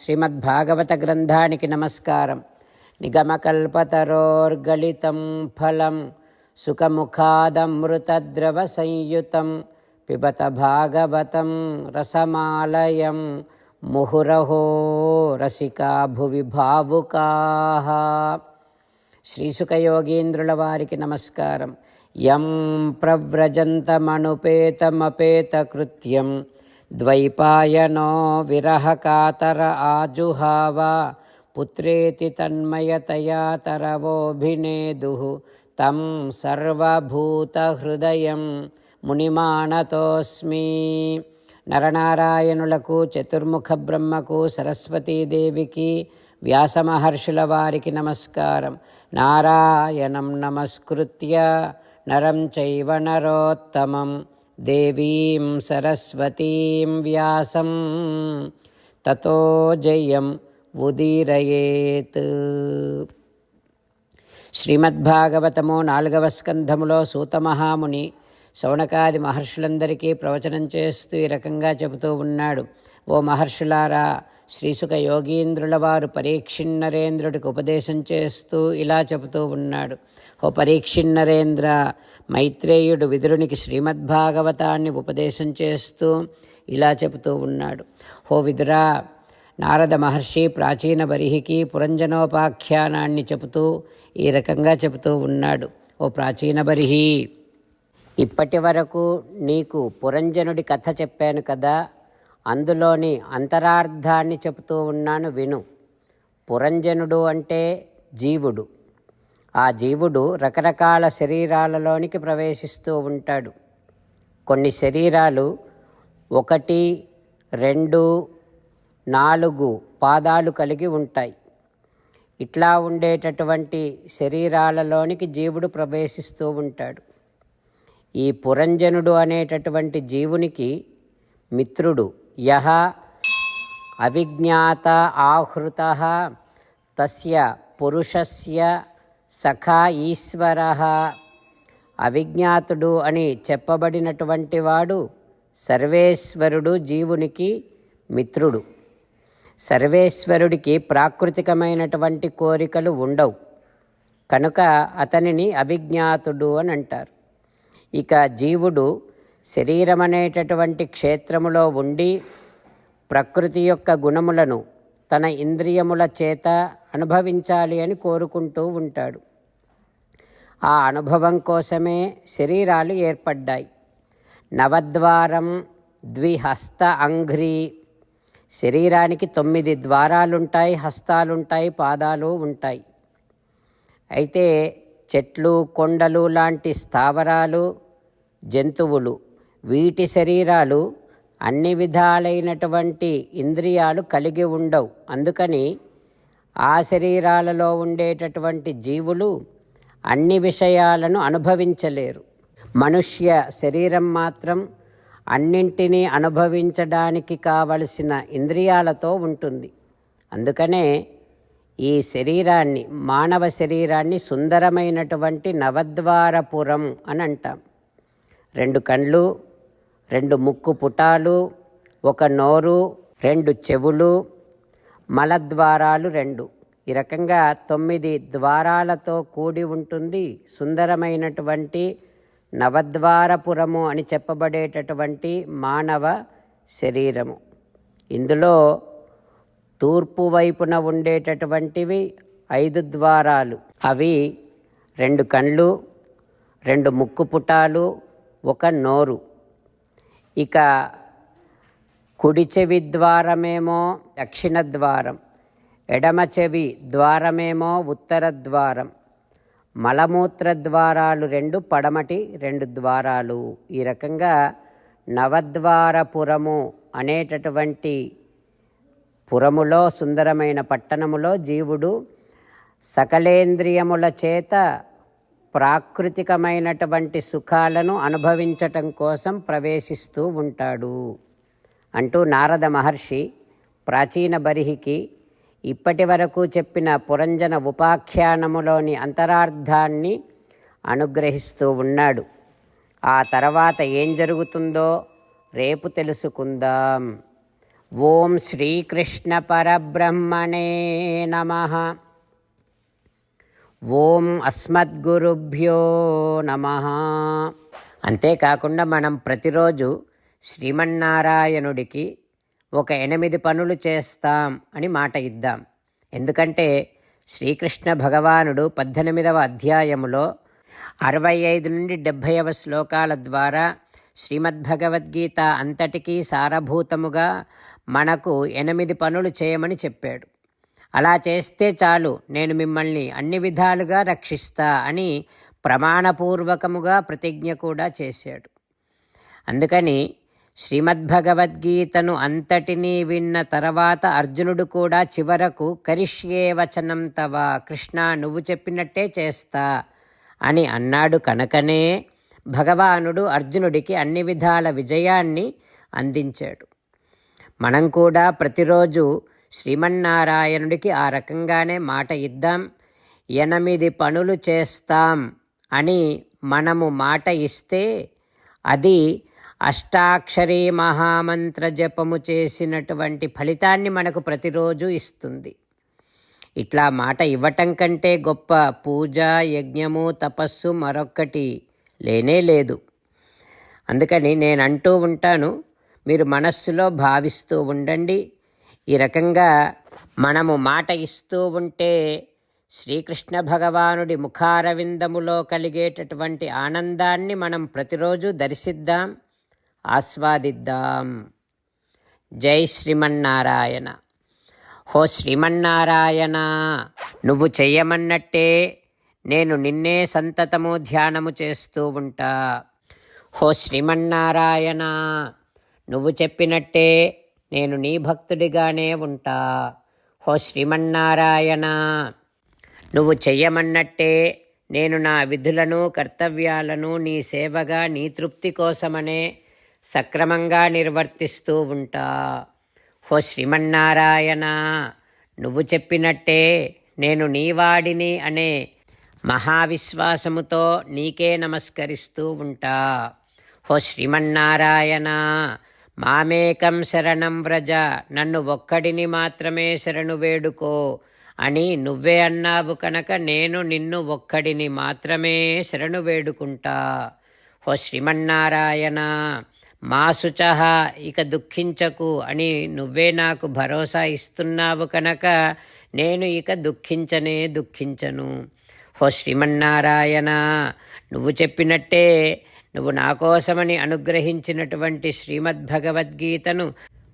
శ్రీమద్భాగవత గ్రంథానికి నమస్కారం. నిగమకల్పతరోర్గళితం ఫలం సుఖముఖాదమృతద్రవ సంయుతం పిబత భాగవతం రసమాలయం ముహురహో రసికా భువి భావుకాః. శ్రీసుఖయోగీంద్రుల వారికి నమస్కారం. యం ప్రవ్రజంతమనుపేతమపేతకృత్యం ద్వైపాయనో విరహకాతర ఆజుహావ పుత్రేతి తన్మయతయా తరవోభినేదుః తం సర్వభూతహృదయం మునిమానతోస్మి. నరనారాయణులకు, చతుర్ముఖ బ్రహ్మకు, సరస్వతీదేవికి, వ్యాసమహర్షుల వారికి నమస్కారం. నారాయణం నమస్కృత్య నరం చైవ నరోత్తమం దేవీం సరస్వతీం వ్యాసం తతో జయం ఉదీరయేత్. శ్రీమద్భాగవతము 4వ స్కంధములో సూతమహాముని శౌనకాది మహర్షులందరికీ ప్రవచనం చేస్తూ ఈ రకంగా చెబుతూ ఉన్నాడు. ఓ మహర్షులారా, శ్రీసుఖ యోగీంద్రుల వారు పరీక్షిన్నరేంద్రుడికి ఉపదేశం చేస్తూ ఇలా చెబుతూ ఉన్నాడు. ఓ పరీక్షిన్నరేంద్ర, మైత్రేయుడు విదురునికి శ్రీమద్భాగవతాన్ని ఉపదేశం చేస్తూ ఇలా చెబుతూ ఉన్నాడు. ఓ విదురా, నారద మహర్షి ప్రాచీన బరిహికి పురంజనోపాఖ్యానాన్ని చెబుతూ ఈ రకంగా చెబుతూ ఉన్నాడు. ఓ ప్రాచీన బరిహి, ఇప్పటి వరకు నీకు పురంజనుడి కథ చెప్పాను కదా, అందులోని అంతరార్థాన్ని చెబుతూ ఉన్నాను, విను. పురంజనుడు అంటే జీవుడు. ఆ జీవుడు రకరకాల శరీరాలలోనికి ప్రవేశిస్తూ ఉంటాడు. కొన్ని శరీరాలు 1, 2, 4 పాదాలు కలిగి ఉంటాయి. ఇట్లా ఉండేటటువంటి శరీరాలలోనికి జీవుడు ప్రవేశిస్తూ ఉంటాడు. ఈ పురంజనుడు అనేటటువంటి జీవునికి మిత్రుడు యహ అవిజ్ఞాత ఆహృతః తస్య పురుషస్య సఖా ఈశ్వరః. అవిజ్ఞాతుడు అని చెప్పబడినటువంటి వాడు సర్వేశ్వరుడు జీవునికి మిత్రుడు. సర్వేశ్వరుడికి ప్రాకృతికమైనటువంటి కోరికలు ఉండవు కనుక అతనిని అవిజ్ఞాతుడు అని అంటారు. ఇక జీవుడు శరీరం అనేటటువంటి క్షేత్రములో ఉండి ప్రకృతి యొక్క గుణములను తన ఇంద్రియముల చేత అనుభవించాలి అని కోరుకుంటూ ఉంటాడు. ఆ అనుభవం కోసమే శరీరాలు ఏర్పడ్డాయి. నవద్వారం ద్విహస్త అంఘ్రి. శరీరానికి 9 ద్వారాలుంటాయి, హస్తాలుంటాయి, పాదాలు ఉంటాయి. అయితే చెట్లు, కొండలు లాంటి స్థావరాలు, జంతువులు, వీటి శరీరాలు అన్ని విధాలైనటువంటి ఇంద్రియాలు కలిగి ఉండవు. అందుకని ఆ శరీరాలలో ఉండేటటువంటి జీవులు అన్ని విషయాలను అనుభవించలేరు. మనుష్య శరీరం మాత్రం అన్నింటినీ అనుభవించడానికి కావలసిన ఇంద్రియాలతో ఉంటుంది. అందుకనే ఈ శరీరాన్ని, మానవ శరీరాన్ని సుందరమైనటువంటి నవద్వారపురం అని అంటాం. 2 కళ్ళు, 2 ముక్కు పుటాలు, 1 నోరు, 2 చెవులు, మలద్వారాలు 2. ఈ రకంగా 9 ద్వారాలతో కూడి ఉంటుంది సుందరమైనటువంటి నవద్వారపురము అని చెప్పబడేటటువంటి మానవ శరీరము. ఇందులో తూర్పు వైపున ఉండేటటువంటివి 5 ద్వారాలు. అవి 2 కళ్ళు, 2 ముక్కు పుటాలు, 1 నోరు. ఇక కుడి చెవి ద్వారమేమో దక్షిణ ద్వారం, ఎడమ చెవి ద్వారమేమో ఉత్తర ద్వారం, మలమూత్ర ద్వారాలు 2, పడమటి 2 ద్వారాలు. ఈ రకంగా నవద్వారపురము అనేటటువంటి పురములో, సుందరమైన పట్టణములో జీవుడు సకలేంద్రియముల చేత ప్రాకృతికమైనటువంటి సుఖాలను అనుభవించటం కోసం ప్రవేశిస్తూ ఉంటాడు అంటూ నారద మహర్షి ప్రాచీన బరిహికి ఇప్పటి వరకు చెప్పిన పురంజన ఉపాఖ్యానములోని అంతరార్థాన్ని అనుగ్రహిస్తూ ఉన్నాడు. ఆ తర్వాత ఏం జరుగుతుందో రేపు తెలుసుకుందాం. ఓం శ్రీకృష్ణ పరబ్రహ్మణే నమః. ఓం అస్మద్గురుభ్యో నమః. అంతేకాకుండా మనం ప్రతిరోజు శ్రీమన్నారాయణుడికి ఒక 8 పనులు చేస్తాం అని మాట ఇద్దాం. ఎందుకంటే శ్రీకృష్ణ భగవానుడు 18వ అధ్యాయములో 65 నుండి 70వ శ్లోకాల ద్వారా శ్రీమద్భగవద్గీత అంతటికీ సారభూతముగా మనకు 8 పనులు చేయమని చెప్పాడు. అలా చేస్తే చాలు, నేను మిమ్మల్ని అన్ని విధాలుగా రక్షిస్తా అని ప్రమాణపూర్వకముగా ప్రతిజ్ఞ కూడా చేశాడు. అందుకని శ్రీమద్భగవద్గీతను అంతటినీ విన్న తర్వాత అర్జునుడు కూడా చివరకు కరిష్యే వచనం తవ, కృష్ణ నువ్వు చెప్పినట్టే చేస్తా అని అన్నాడు. కనుకనే భగవానుడు అర్జునుడికి అన్ని విధాల విజయాన్ని అందించాడు. మనం కూడా ప్రతిరోజు శ్రీమన్నారాయణుడికి ఆ రకంగానే మాట ఇద్దాం. 8 పనులు చేస్తాం అని మనము మాట ఇస్తే అది అష్టాక్షరీ మహామంత్ర జపము చేసినటువంటి ఫలితాన్ని మనకు ప్రతిరోజు ఇస్తుంది. ఇట్లా మాట ఇవ్వటం కంటే గొప్ప పూజ, యజ్ఞము, తపస్సు మరొక్కటి లేనే లేదు. అందుకని నేను అంటూ ఉంటాను, మీరు మనస్సులో భావిస్తూ ఉండండి. ఈ రకంగా మనము మాట ఇస్తూ ఉంటే శ్రీకృష్ణ భగవానుడి ముఖారవిందములో కలిగేటటువంటి ఆనందాన్ని మనం ప్రతిరోజు దర్శిద్దాం, ఆస్వాదిద్దాం. జై శ్రీమన్నారాయణ. హో శ్రీమన్నారాయణ, నువ్వు చెయ్యమన్నట్టే నేను నిన్నే సంతతము ధ్యానము చేస్తూ ఉంటా. హో శ్రీమన్నారాయణ, నువ్వు చెప్పినట్టే నేను నీ భక్తుడిగానే ఉంటా. హో శ్రీమన్నారాయణ, నువ్వు చెయ్యమన్నట్టే నేను నా విధులను, కర్తవ్యాలను నీ సేవగా, నీ తృప్తి కోసమనే సక్రమంగా నిర్వర్తిస్తూ ఉంటా. హో శ్రీమన్నారాయణ, నువ్వు చెప్పినట్టే నేను నీవాడిని అనే మహావిశ్వాసముతో నీకే నమస్కరిస్తూ ఉంటా. హో శ్రీమన్నారాయణ, మామేకం శరణం వ్రజ, నన్ను ఒక్కడిని మాత్రమే శరణు వేడుకో అని నువ్వే అన్నావు కనుక నేను నిన్ను ఒక్కడిని మాత్రమే శరణు వేడుకుంటా. హో శ్రీమన్నారాయణ, మా శుచః, ఇక దుఃఖించకు అని నువ్వే నాకు భరోసా ఇస్తున్నావు కనుక నేను ఇక దుఃఖించను. హో శ్రీమన్నారాయణ, నువ్వు చెప్పినట్టే నువ్వు నా కోసమని అనుగ్రహించినటువంటి శ్రీమద్భగవద్గీతను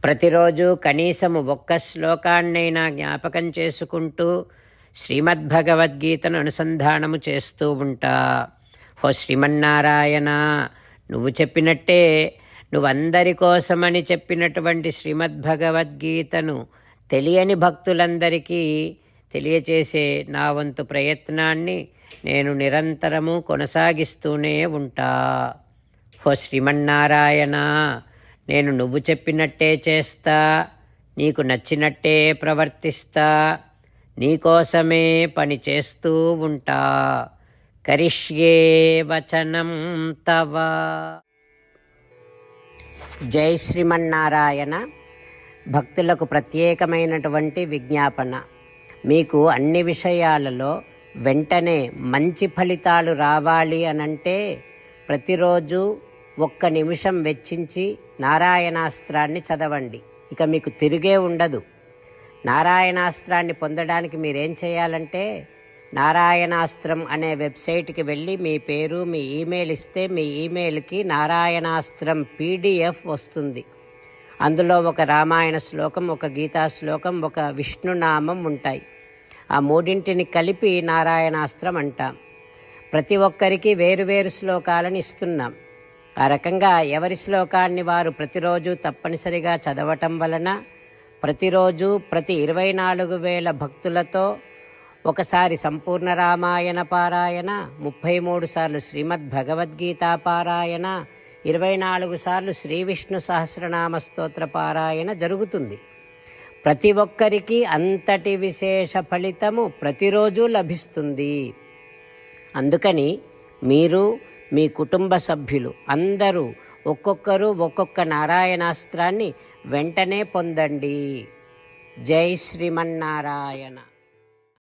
ప్రతిరోజు కనీసము 1 శ్లోకాన్నైనా జ్ఞాపకం చేసుకుంటూ శ్రీమద్భగవద్గీతను అనుసంధానము చేస్తూ ఉంటా. హో శ్రీమన్నారాయణ, నువ్వు చెప్పినట్టే నువ్వందరి కోసమని చెప్పినటువంటి శ్రీమద్భగవద్గీతను తెలియని భక్తులందరికీ తెలియచేసే నా వంతు ప్రయత్నాన్ని నేను నిరంతరము కొనసాగిస్తూనే ఉంటా. హో శ్రీమన్నారాయణ, నేను నువ్వు చెప్పినట్టే చేస్తా, నీకు నచ్చినట్టే ప్రవర్తిస్తా, నీకోసమే పని చేస్తూ ఉంటా. కరిష్యే వచనం తవ. జై శ్రీమన్నారాయణ. భక్తులకు ప్రత్యేకమైనటువంటి విజ్ఞాపన. మీకు అన్ని విషయాలలో వెంటనే మంచి ఫలితాలు రావాలి అనంటే ప్రతిరోజు 1 నిమిషం వెచ్చించి నారాయణాస్త్రాన్ని చదవండి. ఇక మీకు తిరిగే ఉండదు. నారాయణాస్త్రాన్ని పొందడానికి మీరేం చేయాలంటే నారాయణాస్త్రం అనే వెబ్సైట్కి వెళ్ళి మీ పేరు, మీ ఈమెయిల్ ఇస్తే మీ ఈమెయిల్కి నారాయణాస్త్రం PDF వస్తుంది. అందులో ఒక రామాయణ శ్లోకం, ఒక గీతా శ్లోకం, ఒక విష్ణునామం ఉంటాయి. ఆ 3 కలిపి నారాయణాస్త్రం అంటాం. ప్రతి ఒక్కరికి వేరువేరు శ్లోకాలను ఇస్తున్నాం. ఆ రకంగా ఎవరి శ్లోకాన్ని వారు ప్రతిరోజు తప్పనిసరిగా చదవటం వలన ప్రతిరోజు ప్రతి 24,000 భక్తులతో ఒకసారి సంపూర్ణ రామాయణ పారాయణ, 33 సార్లు శ్రీమద్భగవద్గీత పారాయణ, 24 సార్లు శ్రీ విష్ణు సహస్రనామ స్తోత్ర పారాయణ జరుగుతుంది. ప్రతి ఒక్కరికి అంతటి విశేష ఫలితము ప్రతిరోజు లభిస్తుంది. అందుకని మీరు మీ కుటుంబ సభ్యులు అందరూ ఒక్కొక్కరు ఒక్కొక్క నారాయణాస్త్రాన్ని వెంటనే పొందండి. జై శ్రీమన్నారాయణ.